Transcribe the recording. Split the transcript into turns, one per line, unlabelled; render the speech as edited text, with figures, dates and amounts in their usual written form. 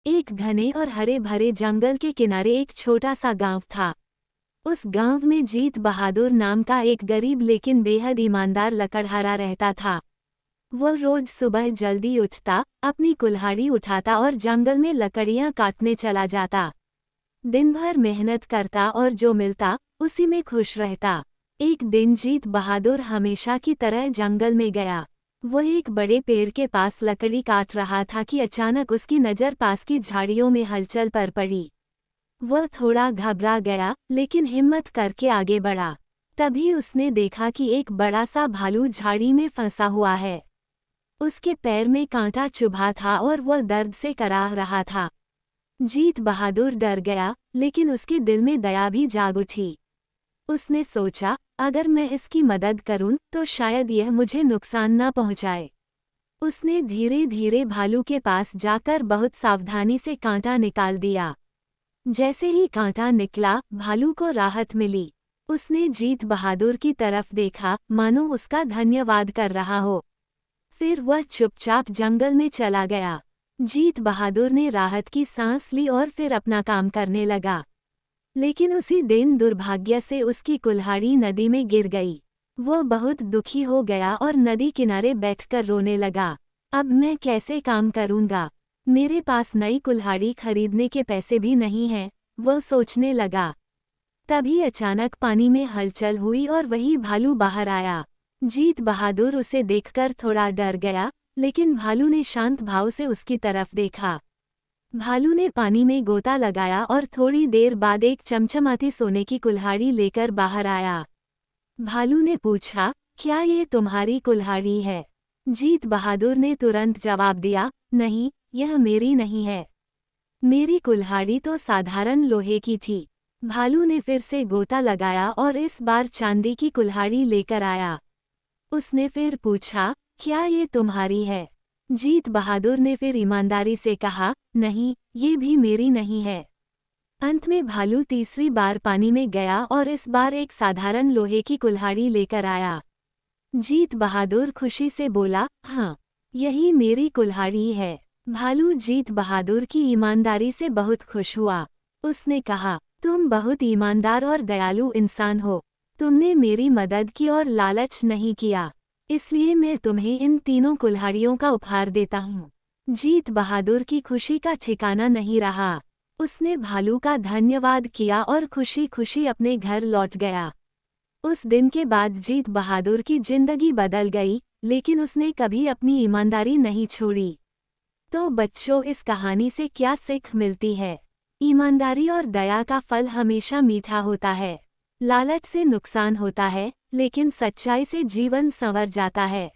एक घने और हरे भरे जंगल के किनारे एक छोटा सा गांव था। उस गांव में जीत बहादुर नाम का एक गरीब लेकिन बेहद ईमानदार लकड़हारा रहता था। वह रोज सुबह जल्दी उठता, अपनी कुल्हाड़ी उठाता और जंगल में लकड़ियां काटने चला जाता। दिन भर मेहनत करता और जो मिलता उसी में खुश रहता। एक दिन जीत बहादुर हमेशा की तरह जंगल में गया। वह एक बड़े पेड़ के पास लकड़ी काट रहा था कि अचानक उसकी नज़र पास की झाड़ियों में हलचल पर पड़ी। वह थोड़ा घबरा गया, लेकिन हिम्मत करके आगे बढ़ा। तभी उसने देखा कि एक बड़ा सा भालू झाड़ी में फंसा हुआ है। उसके पैर में कांटा चुभा था और वह दर्द से कराह रहा था। जीत बहादुर डर गया, लेकिन उसके दिल में दया भी जाग उठी। उसने सोचा, अगर मैं इसकी मदद करूं तो शायद यह मुझे नुकसान न पहुंचाए। उसने धीरे धीरे भालू के पास जाकर बहुत सावधानी से कांटा निकाल दिया। जैसे ही कांटा निकला, भालू को राहत मिली। उसने जीत बहादुर की तरफ देखा, मानो उसका धन्यवाद कर रहा हो। फिर वह चुपचाप जंगल में चला गया। जीत बहादुर ने राहत की सांस ली और फिर अपना काम करने लगा। लेकिन उसी दिन दुर्भाग्य से उसकी कुल्हाड़ी नदी में गिर गई। वो बहुत दुखी हो गया और नदी किनारे बैठकर रोने लगा। अब मैं कैसे काम करूंगा? मेरे पास नई कुल्हाड़ी खरीदने के पैसे भी नहीं हैं, वह सोचने लगा। तभी अचानक पानी में हलचल हुई और वही भालू बाहर आया। जीत बहादुर उसे देखकर थोड़ा डर गया, लेकिन भालू ने शांत भाव से उसकी तरफ देखा। भालू ने पानी में गोता लगाया और थोड़ी देर बाद एक चमचमाती सोने की कुल्हाड़ी लेकर बाहर आया। भालू ने पूछा, क्या ये तुम्हारी कुल्हाड़ी है? जीत बहादुर ने तुरंत जवाब दिया, नहीं, यह मेरी नहीं है। मेरी कुल्हाड़ी तो साधारण लोहे की थी। भालू ने फिर से गोता लगाया और इस बार चांदी की कुल्हाड़ी लेकर आया। उसने फिर पूछा, क्या ये तुम्हारी है? जीत बहादुर ने फिर ईमानदारी से कहा, नहीं, ये भी मेरी नहीं है। अंत में भालू तीसरी बार पानी में गया और इस बार एक साधारण लोहे की कुल्हाड़ी लेकर आया। जीत बहादुर खुशी से बोला, हाँ, यही मेरी कुल्हाड़ी है। भालू जीत बहादुर की ईमानदारी से बहुत खुश हुआ। उसने कहा, तुम बहुत ईमानदार और दयालु इंसान हो। तुमने मेरी मदद की और लालच नहीं किया, इसलिए मैं तुम्हें इन तीनों कुल्हाड़ियों का उपहार देता हूँ। जीत बहादुर की खुशी का ठिकाना नहीं रहा। उसने भालू का धन्यवाद किया और खुशी खुशी अपने घर लौट गया। उस दिन के बाद जीत बहादुर की जिंदगी बदल गई, लेकिन उसने कभी अपनी ईमानदारी नहीं छोड़ी। तो बच्चों, इस कहानी से क्या सीख मिलती है? ईमानदारी और दया का फल हमेशा मीठा होता है। लालच से नुकसान होता है, लेकिन सच्चाई से जीवन संवर जाता है।